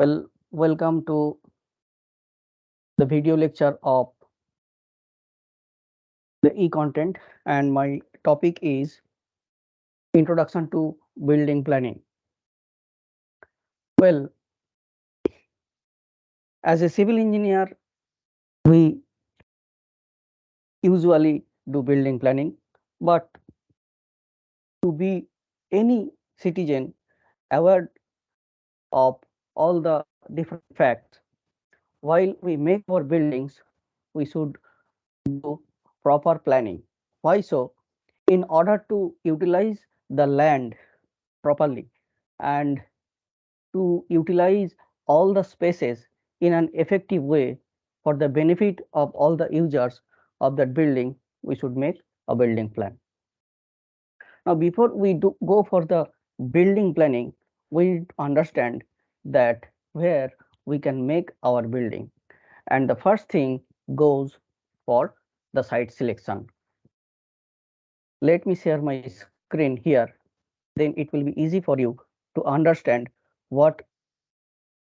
Well, welcome to the video lecture of the e-content, and my topic is Introduction to Building Planning. Well, as a civil engineer, we usually do building planning, but to be any citizen aware of all the different facts, while we make our buildings, we should do proper planning. Why so? In order to utilize the land properly and to utilize all the spaces in an effective way for the benefit of all the users of that building, we should make a building plan. Now, before we go for the building planning, we need to understand that where we can make our building. And the first thing goes for the site selection. Let me share my screen here, then it will be easy for you to understand what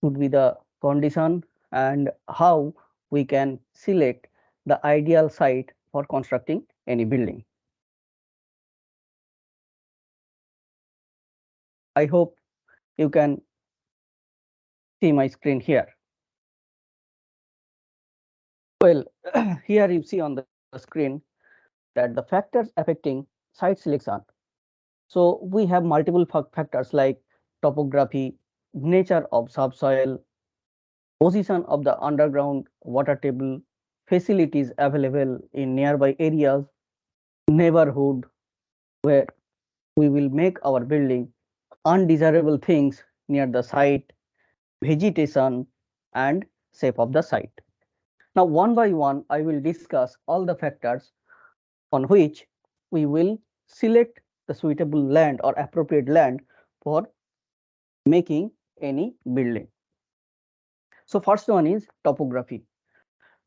would be the condition and how we can select the ideal site for constructing any building. I hope you can see my screen here. Well, here you see on the screen that the factors affecting site selection. So we have multiple factors like topography, nature of subsoil, position of the underground water table, facilities available in nearby areas, neighborhood where we will make our building, undesirable things near the site, vegetation, and shape of the site. Now, one by one, I will discuss all the factors on which we will select the suitable land or appropriate land for making any building. So, first one is topography.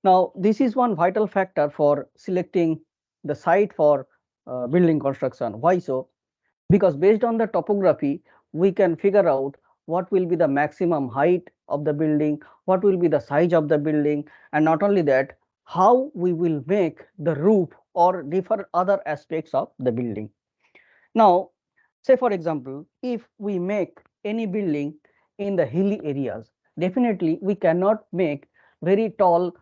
Now, this is one vital factor for selecting the site for building construction. Why so? Because based on the topography, we can figure out what will be the maximum height of the building, what will be the size of the building, and not only that, how we will make the roof or different other aspects of the building. Now, say for example, if we make any building in the hilly areas, definitely we cannot make very tall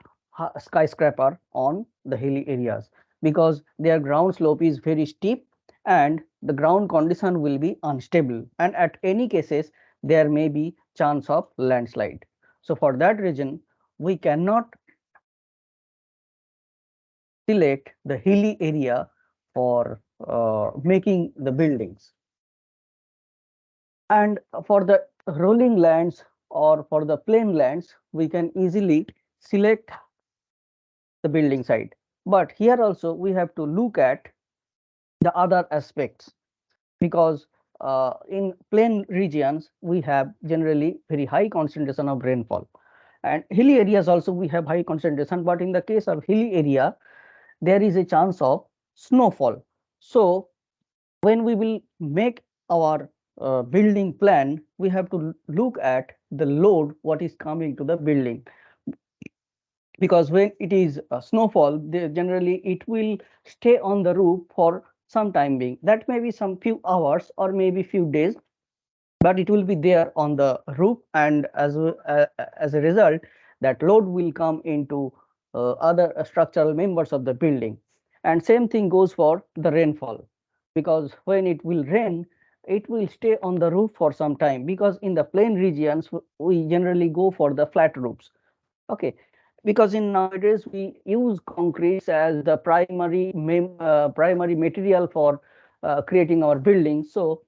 skyscraper on the hilly areas because their ground slope is very steep and the ground condition will be unstable, and at any cases there may be chance of landslide. So for that reason, we cannot select the hilly area for making the buildings. And for the rolling lands or for the plain lands, we can easily select the building site. But here also we have to look at the other aspects, because in plain regions we have generally very high concentration of rainfall, and hilly areas also we have high concentration, but in the case of hilly area there is a chance of snowfall. So when we will make our building plan, we have to look at the load what is coming to the building, because when it is snowfall, generally it will stay on the roof for some time being. That may be some few hours or maybe few days, but it will be there on the roof, and as a result, that load will come into other structural members of the building. And same thing goes for the rainfall, because when it will rain, it will stay on the roof for some time, because in the plain regions we generally go for the flat roofs. Okay, because in nowadays we use concretes as the primary material for creating our buildings. So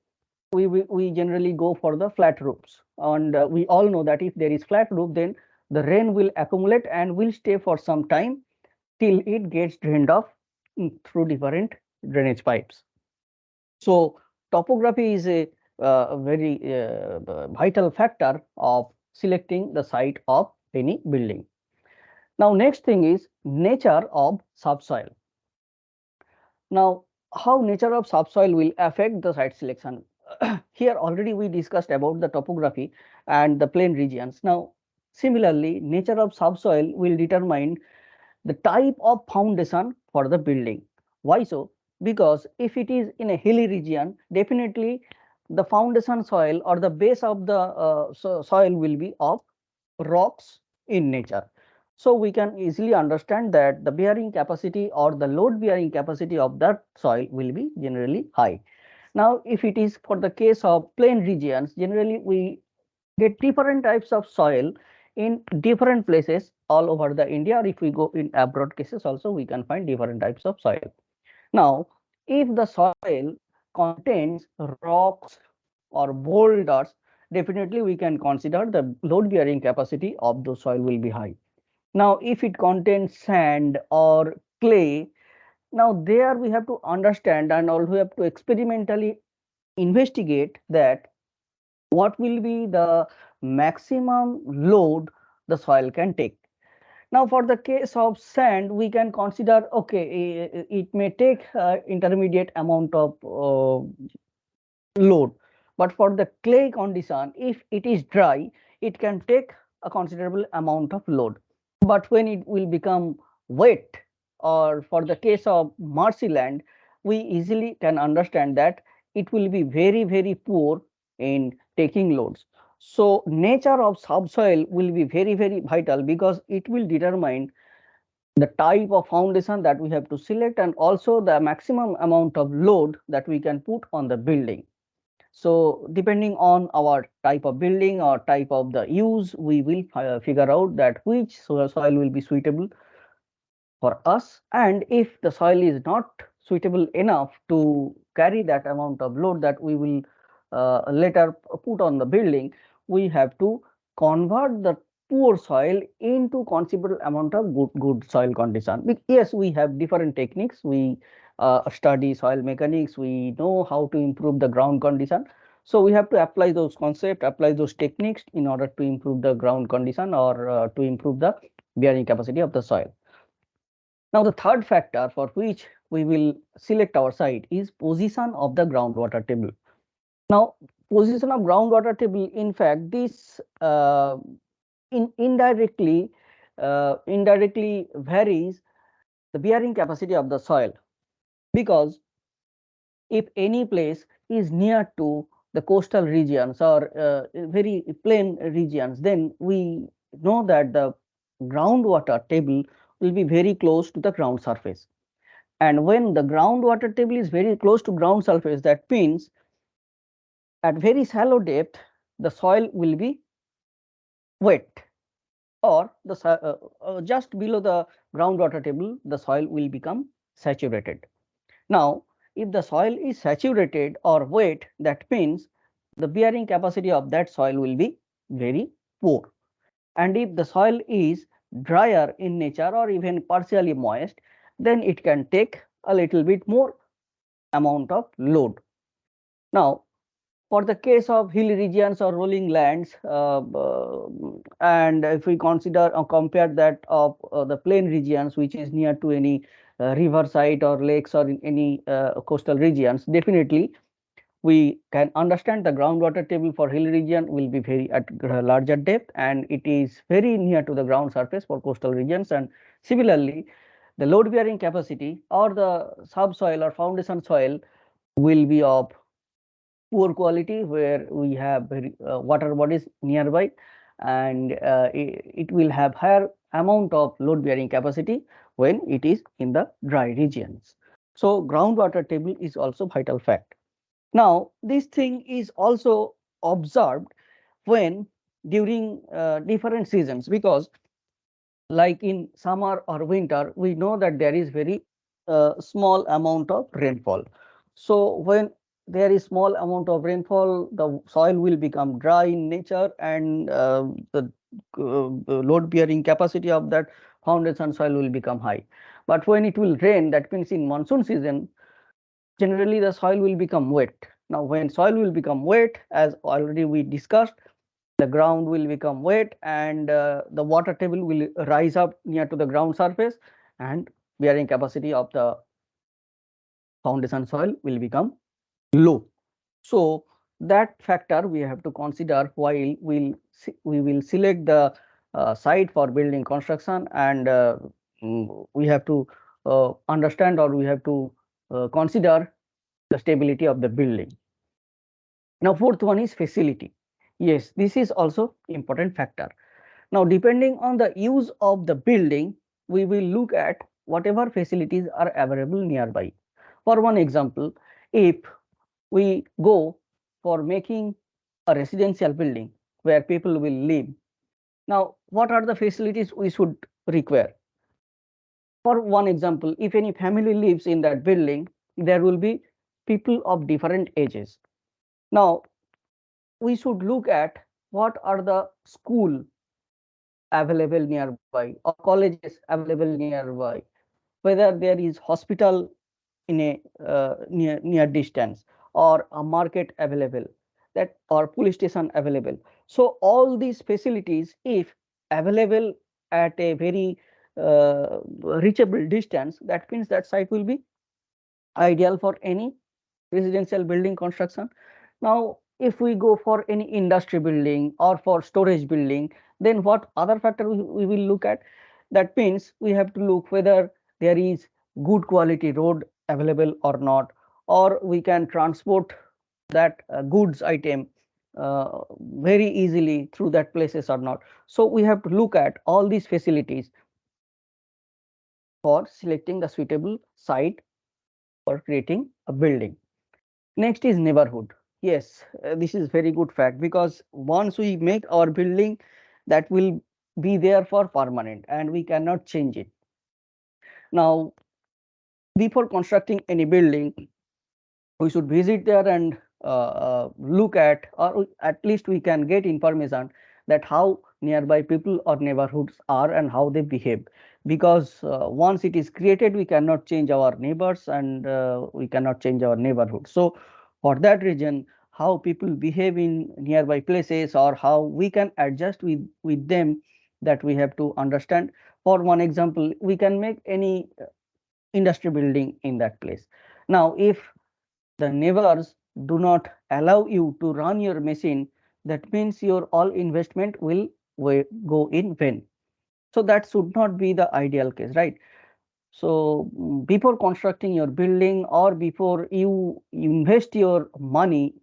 we generally go for the flat roofs, and we all know that if there is flat roof, then the rain will accumulate and will stay for some time till it gets drained off through different drainage pipes. So topography is a very vital factor of selecting the site of any building. Now, next thing is nature of subsoil. Now, how nature of subsoil will affect the site selection? here already we discussed about the topography and the plain regions. Now, similarly, nature of subsoil will determine the type of foundation for the building. Why so? Because if it is in a hilly region, definitely the foundation soil or the base of the soil will be of rocks in nature. So we can easily understand that the bearing capacity or the load bearing capacity of that soil will be generally high. Now, if it is for the case of plain regions, generally we get different types of soil in different places all over the India, or if we go in abroad cases also, we can find different types of soil. Now, if the soil contains rocks or boulders, definitely we can consider the load bearing capacity of the soil will be high. Now, if it contains sand or clay, now there we have to understand and also we have to experimentally investigate that what will be the maximum load the soil can take. Now, for the case of sand, we can consider, okay, it may take intermediate amount of load, but for the clay condition, if it is dry, it can take a considerable amount of load. But when it will become wet, or for the case of marshy land, we easily can understand that it will be very, very poor in taking loads. So nature of subsoil will be very, very vital, because it will determine the type of foundation that we have to select and also the maximum amount of load that we can put on the building. So depending on our type of building or type of the use, we will figure out that which soil will be suitable for us, and if the soil is not suitable enough to carry that amount of load that we will later put on the building, we have to convert the poor soil into considerable amount of good soil condition. Yes, we have different techniques. We study soil mechanics, we know how to improve the ground condition. So we have to apply those concepts, apply those techniques in order to improve the ground condition or to improve the bearing capacity of the soil. Now, the third factor for which we will select our site is position of the groundwater table. Now, position of groundwater table, in fact, this indirectly varies the bearing capacity of the soil, because if any place is near to the coastal regions or very plain regions, then we know that the groundwater table will be very close to the ground surface. And when the groundwater table is very close to ground surface, that means at very shallow depth, the soil will be wet, or the just below the groundwater table, the soil will become saturated. Now, if the soil is saturated or wet, that means the bearing capacity of that soil will be very poor. And if the soil is drier in nature or even partially moist, then it can take a little bit more amount of load. Now, for the case of hilly regions or rolling lands, and if we consider or compare that of the plain regions which is near to any river side or lakes or in any coastal regions, definitely we can understand the groundwater table for hill region will be very at larger depth, and it is very near to the ground surface for coastal regions. And similarly, the load bearing capacity or the subsoil or foundation soil will be of poor quality, where we have water bodies nearby, and it will have higher amount of load bearing capacity when it is in the dry regions. So groundwater table is also vital fact. Now, this thing is also observed when during different seasons, because like in summer or winter, we know that there is very small amount of rainfall. So when there is small amount of rainfall, the soil will become dry in nature, and the load bearing capacity of that foundation soil will become high. But when it will rain, that means in monsoon season, generally the soil will become wet. Now, when soil will become wet, as already we discussed, the ground will become wet, and the water table will rise up near to the ground surface, and bearing capacity of the foundation soil will become low. So that factor we have to consider while we will select the site for building construction, and we have to understand, or we have to consider the stability of the building. Now, fourth one is facility. Yes, this is also important factor. Now, depending on the use of the building, we will look at whatever facilities are available nearby. For one example, if we go for making a residential building where people will live, now what are the facilities we should require? For one example, if any family lives in that building, there will be people of different ages. Now, we should look at what are the school available nearby or colleges available nearby, whether there is hospital in a near distance, or a market available, that or police station available. So all these facilities, if available at a very reachable distance, that means that site will be ideal for any residential building construction. Now, if we go for any industry building or for storage building, then what other factor we will look at? That means we have to look whether there is good quality road available or not, or we can transport that goods item very easily through that places or not. So we have to look at all these facilities for selecting the suitable site for creating a building. Next is neighborhood. Yes, this is very good fact, because once we make our building, that will be there for permanent and we cannot change it. Now, before constructing any building, we should visit there and look at, or at least we can get information that how nearby people or neighborhoods are and how they behave, because once it is created, we cannot change our neighbors, and we cannot change our neighborhood. So for that reason, how people behave in nearby places or how we can adjust with them, that we have to understand. For one example, we can make any industry building in that place. Now, if the neighbors do not allow you to run your machine, that means your all investment will go in vain. So that should not be the ideal case, right? So before constructing your building, or before you invest your money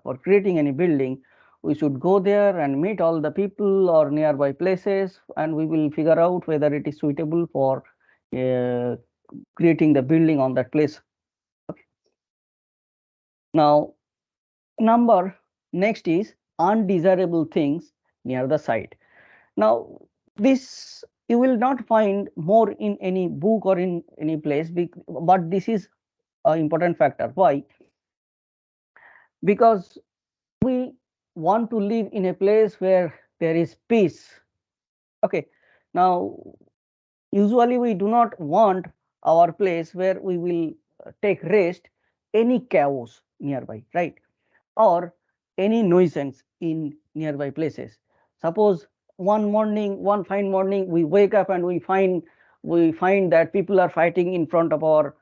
for creating any building, we should go there and meet all the people or nearby places, and we will figure out whether it is suitable for uh, creating the building on that place. Now, number next is undesirable things near the site. Now, this you will not find more in any book or in any place, but this is an important factor. Why? Because we want to live in a place where there is peace. Okay. Now, usually we do not want our place where we will take rest any chaos nearby, right? Or any nuisance in nearby places. Suppose one fine morning, we wake up and we find that people are fighting in front of our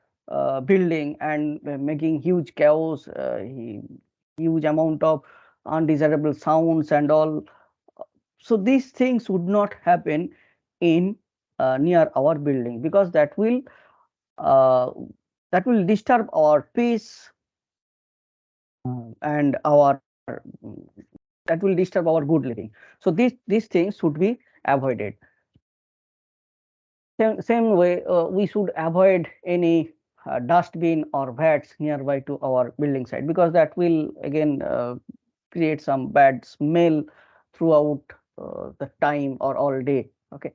building and making huge chaos, huge amount of undesirable sounds and all. So these things would not happen in near our building, because uh, that will disturb our peace, and our that will disturb our good living. So these things should be avoided. Same way, we should avoid any dustbin or vats nearby to our building site, because that will again create some bad smell throughout the time or all day. Okay.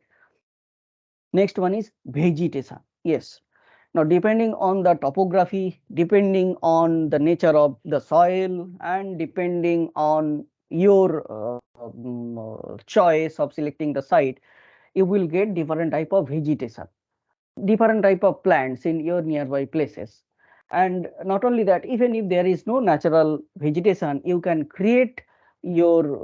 Next one is vegetation. Yes. Now, depending on the topography, depending on the nature of the soil, and depending on your choice of selecting the site, you will get different type of vegetation, different type of plants in your nearby places. And not only that, even if there is no natural vegetation, you can create your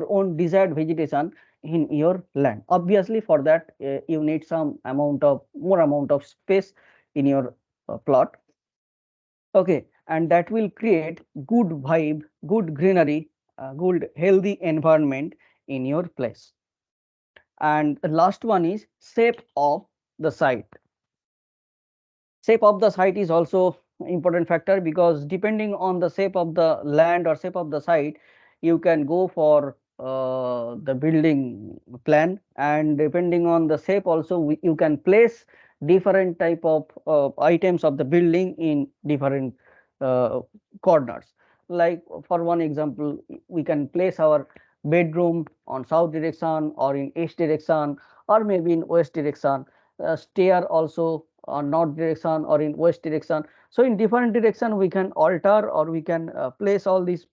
own desired vegetation in your land. Obviously, for that you need some amount of more amount of space in your plot. Okay. and that will create good vibe, good greenery, good healthy environment in your place. And the last one is shape of the site. Shape of the site is also important factor, because depending on the shape of the land or shape of the site, you can go for the building plan, and depending on the shape also you can place different type of items of the building in different uh, corners. Like for one example, we can place our bedroom on south direction or in east direction or maybe in west direction, stair also on north direction or in west direction. So in different direction we can alter or we can place all these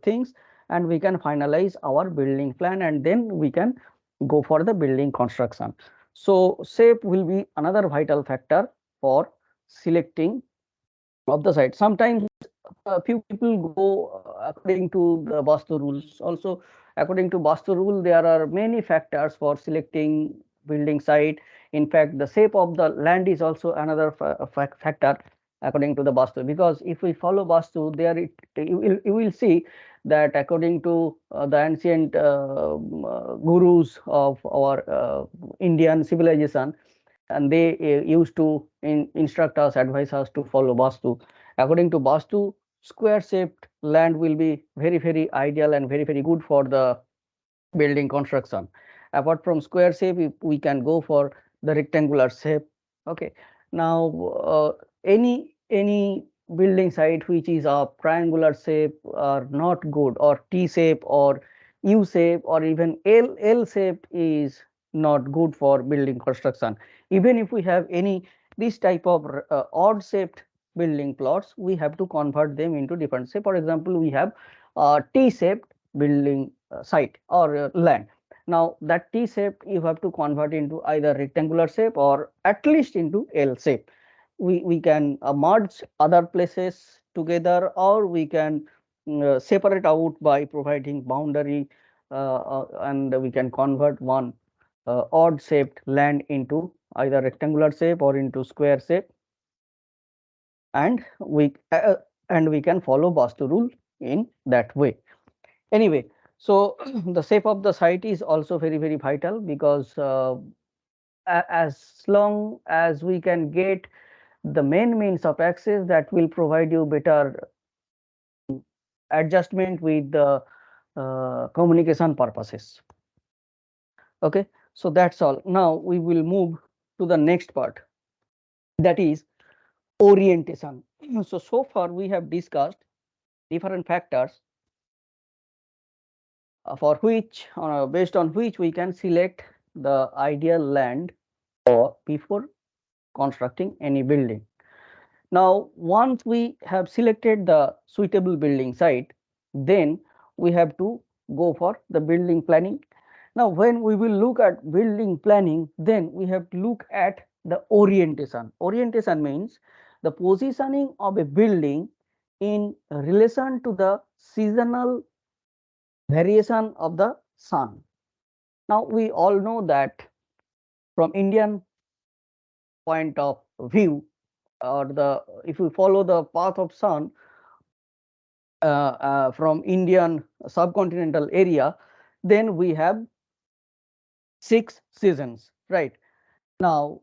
things, and we can finalize our building plan, and then we can go for the building construction. So shape will be another vital factor for selecting of the site. Sometimes a few people go according to the Vastu rules. Also, according to Vastu rule, there are many factors for selecting building site. In fact, the shape of the land is also another factor according to the Vastu. Because if we follow Vastu, there you will see that according to the ancient gurus of our Indian civilization, and they used to instruct us, advise us to follow Vastu. According to Vastu, square shaped land will be very, very ideal and very, very good for the building construction. Apart from square shape, we can go for the rectangular shape. Okay. Now, any building site which is a triangular shape are not good, or T shape or U shape or even L shape is not good for building construction. Even if we have any this type of odd shaped building plots, we have to convert them into different shape. For example, we have T shaped building site or land. Now that T shape you have to convert into either rectangular shape or at least into L shape. We can merge other places together, or we can separate out by providing boundary, and we can convert one odd shaped land into either rectangular shape or into square shape, and we can follow Vastu rule in that way. Anyway, so the shape of the site is also very, very vital, because as long as we can get the main means of access, that will provide you better adjustment with the communication purposes. Okay, so that's all. Now we will move to the next part, that is orientation. So far we have discussed different factors for which based on which we can select the ideal land or before constructing any building. Now once we have selected the suitable building site, then we have to go for the building planning. Now when we will look at building planning, then we have to look at the orientation. Orientation means the positioning of a building in relation to the seasonal variation of the sun. Now we all know that from Indian point of view, or the if we follow the path of sun from Indian subcontinental area, then we have 6 seasons, right? Now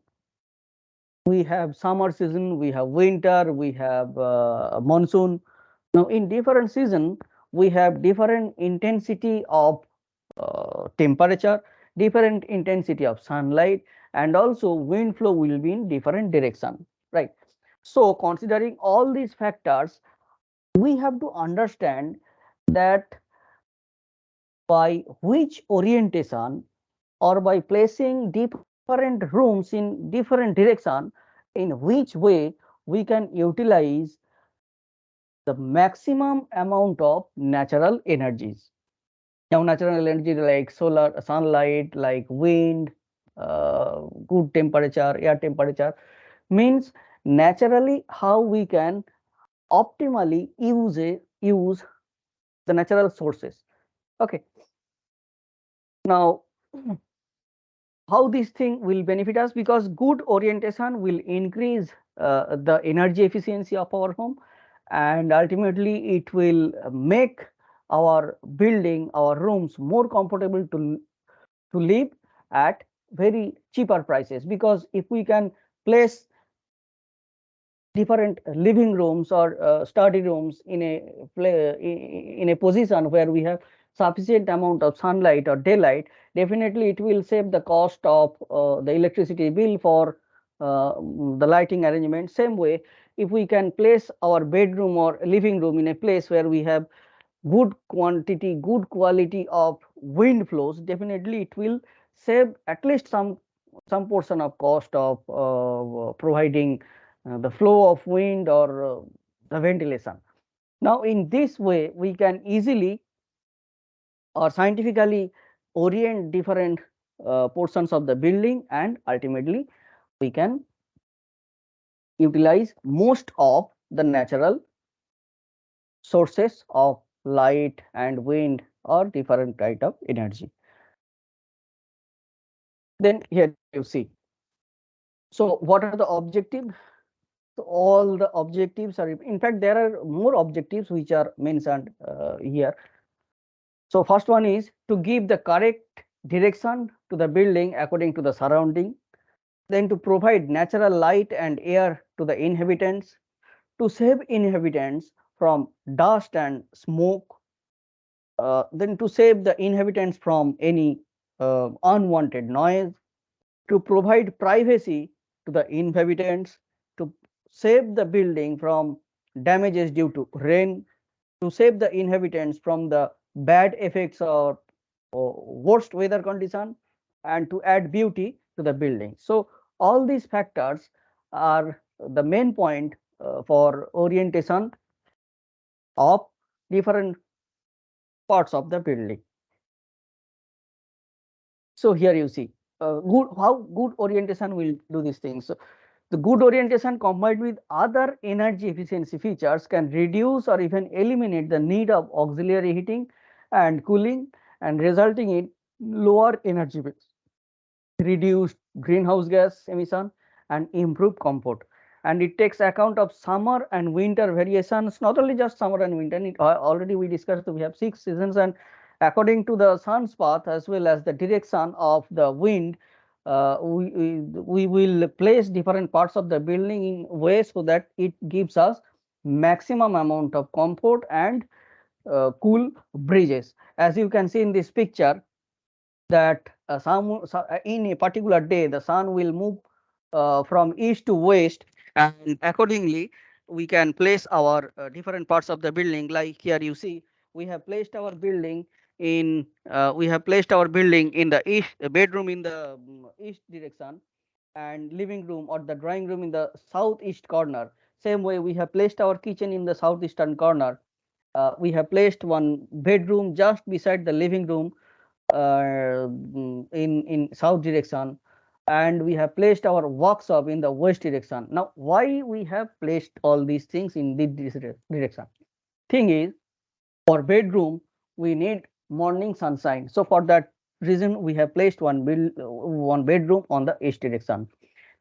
we have summer season, we have winter, we have monsoon. Now in different season, we have different intensity of temperature, different intensity of sunlight, and also wind flow will be in different direction, right? So considering all these factors, we have to understand that by which orientation, or by placing different rooms in different direction, in which way we can utilize the maximum amount of natural energies. Now natural energy like solar, sunlight, like wind, good temperature, air temperature, means naturally how we can optimally use the natural sources. Okay. Now how this thing will benefit us, because good orientation will increase the energy efficiency of our home, and ultimately it will make our building, our rooms more comfortable to live at very cheaper prices. Because if we can place different living rooms or study rooms in a position where we have sufficient amount of sunlight or daylight, definitely it will save the cost of the electricity bill for the lighting arrangement. Same way, if we can place our bedroom or living room in a place where we have good quantity, good quality of wind flows, definitely it will save at least some portion of cost of providing the flow of wind or the ventilation. Now, in this way, we can easily or scientifically orient different portions of the building, and ultimately we can utilize most of the natural sources of light and wind or different kind of energy. Then here you see. So what are the objectives? So all the objectives are, in fact, there are more objectives which are mentioned here. So first one is to give the correct direction to the building according to the surrounding, then to provide natural light and air to the inhabitants, to save inhabitants from dust and smoke, then to save the inhabitants from any unwanted noise, to provide privacy to the inhabitants, to save the building from damages due to rain, to save the inhabitants from the bad effects or worst weather condition, and to add beauty to the building. So all these factors are the main point for orientation of different parts of the building. So here you see good how good orientation will do these things. So the good orientation combined with other energy efficiency features can reduce or even eliminate the need of auxiliary heating and cooling, and resulting in lower energy bills, reduced greenhouse gas emission, and improved comfort. And it takes account of summer and winter variations, not only just summer and winter. Already we discussed that we have 6 seasons, and according to the sun's path as well as the direction of the wind, we will place different parts of the building in ways so that it gives us maximum amount of comfort and cool breezes. As you can see in this picture, that in a particular day the sun will move from east to west, and accordingly we can place our different parts of the building. Like here you see, we have placed our building in the east, bedroom in the east direction, and living room or the drawing room in the southeast corner. Same way, we have placed our kitchen in the southeastern corner. We have placed one bedroom just beside the living room in south direction, and we have placed our workshop in the west direction. Now, why we have placed all these things in this direction? Thing is, for bedroom we need morning sunshine, so for that reason we have placed one bedroom on the east direction.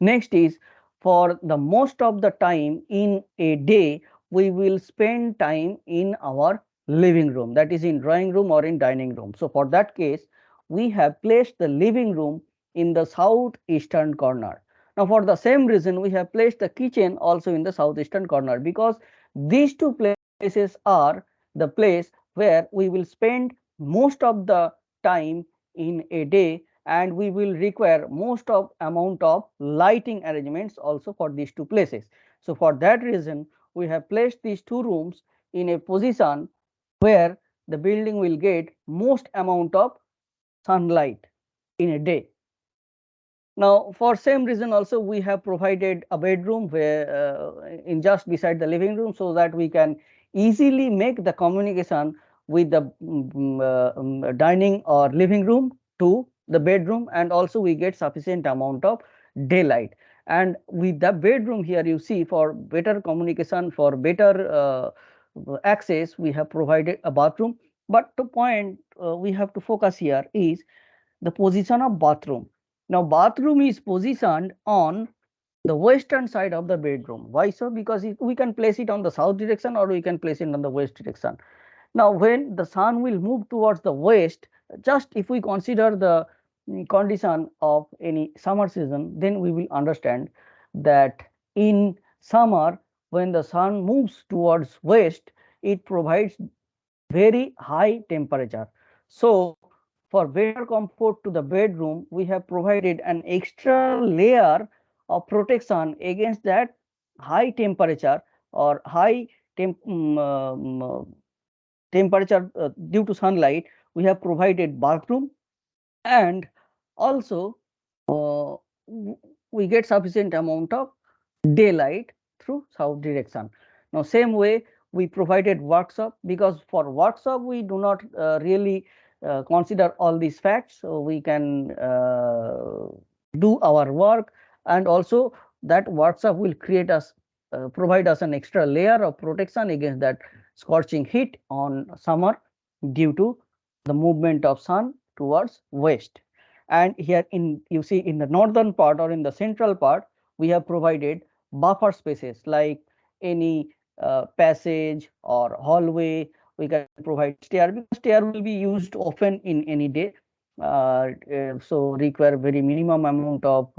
Next is, for the most of the time in a day, we will spend time in our living room, that is in drawing room or in dining room. So for that case, we have placed the living room in the southeastern corner. Now for the same reason, we have placed the kitchen also in the southeastern corner, because these two places are the place where we will spend most of the time in a day, and we will require most of amount of lighting arrangements also for these two places. So for that reason, we have placed these two rooms in a position where the building will get most amount of sunlight in a day. Now, for same reason also, we have provided a bedroom where in just beside the living room, so that we can easily make the communication with the dining or living room to the bedroom, and also we get sufficient amount of daylight. And with the bedroom here, you see, for better communication, for better access, we have provided a bathroom. But the point we have to focus here is the position of bathroom. Now bathroom is positioned on the western side of the bedroom. Why so? Because we can place it on the south direction or we can place it on the west direction. Now, when the sun will move towards the west, just if we consider the condition of any summer season, then we will understand that in summer, when the sun moves towards west, it provides very high temperature. So, for better comfort to the bedroom, we have provided an extra layer of protection against that high temperature or high temperature due to sunlight. We have provided bathroom, and also uh, we get sufficient amount of daylight through south direction. Now, same way we provided workshop, because for workshop we do not really consider all these facts, so we can do our work, and also that workshop will create us provide us an extra layer of protection against that scorching heat on summer due to the movement of sun towards west. And here in, you see, in the northern part or in the central part, we have provided buffer spaces like any passage or hallway. We can provide stair, because stair will be used often in any day, so require very minimum amount of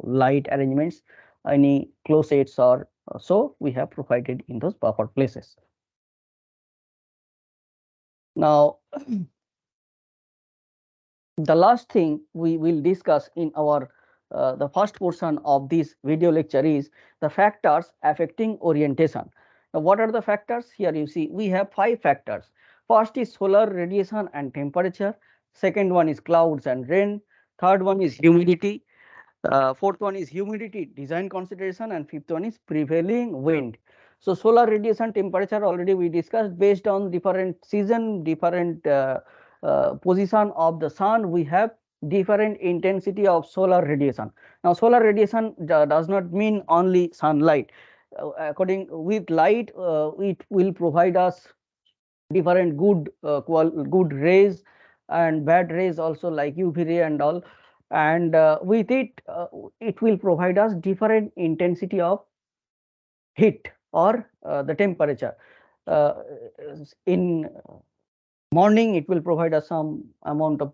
light arrangements, any closets, or so we have provided in those buffer places. Now, the last thing we will discuss in our the first portion of this video lecture is the factors affecting orientation. Now, what are the factors? Here you see we have 5 factors. First is solar radiation and temperature. Second one is clouds and rain. Third one is humidity. Fourth one is humidity design consideration, and fifth one is prevailing wind. So, solar radiation, temperature already we discussed. Based on different season, different position of the sun, we have different intensity of solar radiation. Now, solar radiation does not mean only sunlight. According with light, it will provide us different good rays and bad rays also, like UV ray and all. And with it, it will provide us different intensity of heat or the temperature. uh, in morning, it will provide us some amount of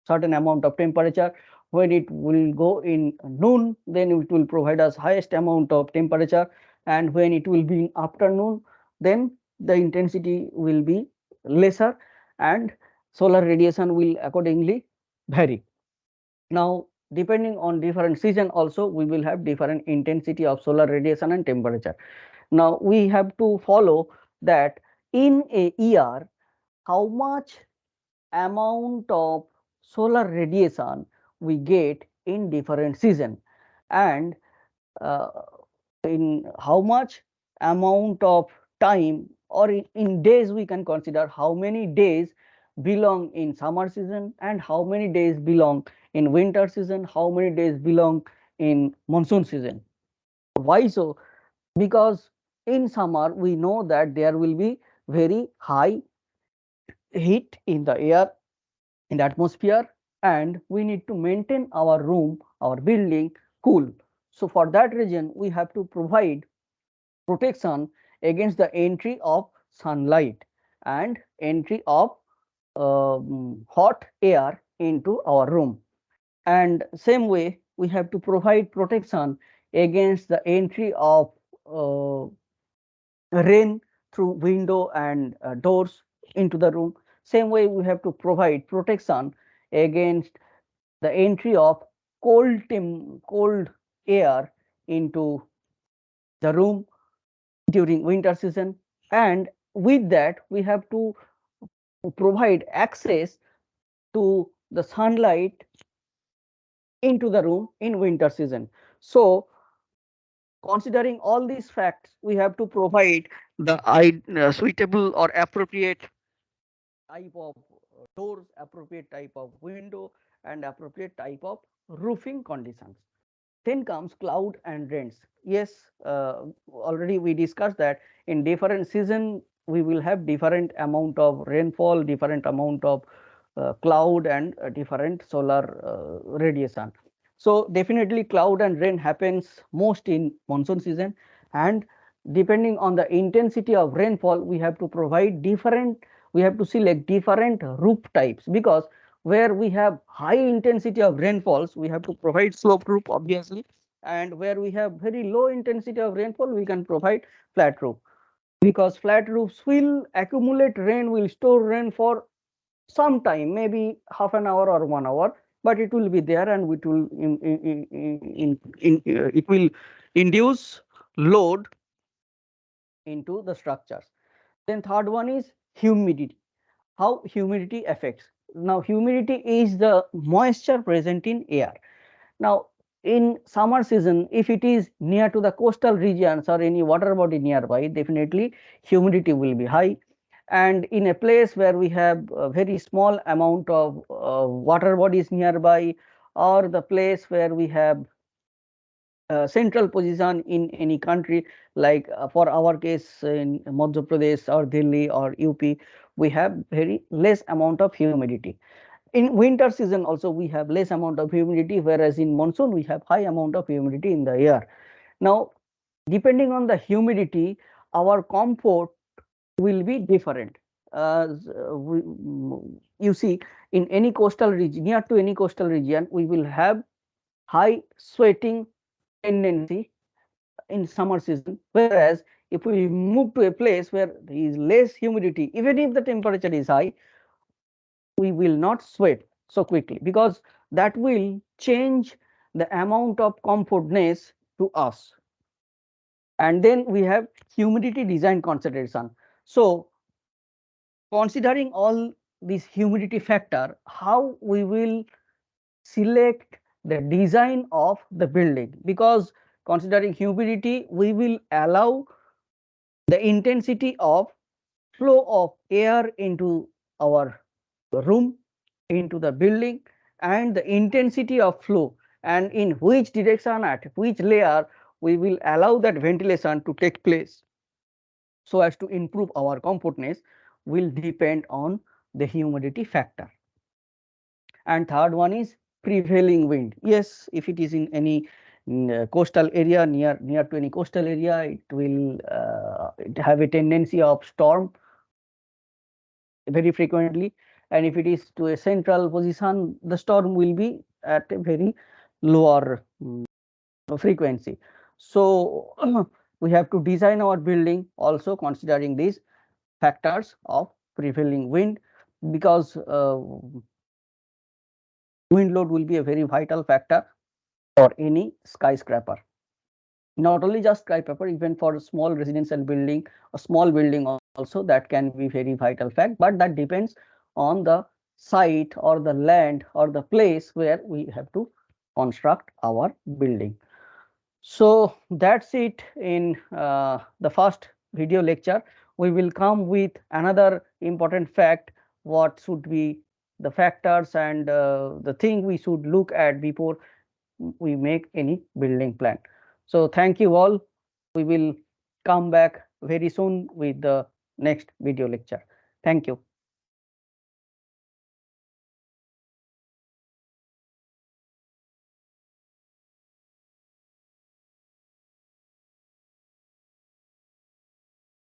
certain amount of temperature. When it will go in noon, then it will provide us highest amount of temperature, and when it will be in afternoon, then the intensity will be lesser, and solar radiation will accordingly vary. Now, depending on different season also, we will have different intensity of solar radiation and temperature. Now, we have to follow that in a year, how much amount of solar radiation we get in different season, and uh, in how much amount of time, or in days, we can consider how many days belong in summer season and how many days belong in winter season, how many days belong in monsoon season. Why so? Because in summer we know that there will be very high heat in the air, in the atmosphere, and we need to maintain our room, our building cool. So, for that reason, we have to provide protection against the entry of sunlight and entry of hot air into our room. And same way, we have to provide protection against the entry of uh, rain through window and doors into the room. Same way, we have to provide protection against the entry of cold air into the room during winter season. And with that, we have to provide access to the sunlight into the room in winter season. So, considering all these facts, we have to provide the suitable or appropriate type of doors, appropriate type of window, and appropriate type of roofing conditions. Then comes cloud and rains. Yes, already we discussed that in different season we will have different amount of rainfall, different amount of cloud, and different solar radiation. So definitely cloud and rain happens most in monsoon season, and depending on the intensity of rainfall, we have to provide different, we have to select different roof types, because where we have high intensity of rainfalls, we have to provide slope roof obviously, and where we have very low intensity of rainfall, we can provide flat roof, because flat roofs will accumulate rain, will store rain for some time, maybe half an hour or 1 hour, but it will be there, and it will it will induce load into the structures. Then third one is humidity. How humidity affects? Now humidity is the moisture present in air. Now in summer season, if it is near to the coastal regions or any water body nearby, definitely humidity will be high. And in a place where we have a very small amount of water bodies nearby, or the place where we have central position in any country, like for our case in Madhya Pradesh or Delhi or UP, we have very less amount of humidity. In winter season also we have less amount of humidity, whereas in monsoon we have high amount of humidity in the air. Now depending on the humidity, our comfort will be different. You see, in any coastal region, near to any coastal region, we will have high sweating tendency in summer season, whereas if we move to a place where there is less humidity, even if the temperature is high, we will not sweat so quickly, because that will change the amount of comfortness to us. And then we have humidity design consideration. So considering all this humidity factor, how we will select the design of the building, because considering humidity, we will allow the intensity of flow of air into our room, into the building, and the intensity of flow, and in which direction, at which layer we will allow that ventilation to take place, so as to improve our comfortness, will depend on the humidity factor. And third one is prevailing wind. Yes, if it is in any coastal area, near to any coastal area, it will have a tendency of storm very frequently, and if it is to a central position, the storm will be at a very lower frequency. So we have to design our building also considering these factors of prevailing wind, because wind load will be a very vital factor for any skyscraper. Not only just skyscraper, even for a small residential building, a small building also, that can be very vital fact, but that depends on the site or the land or the place where we have to construct our building. So that's it in the first video lecture. We will come with another important fact, what should be the factors and the thing we should look at before we make any building plan. So thank you all. We will come back very soon with the next video lecture. Thank you.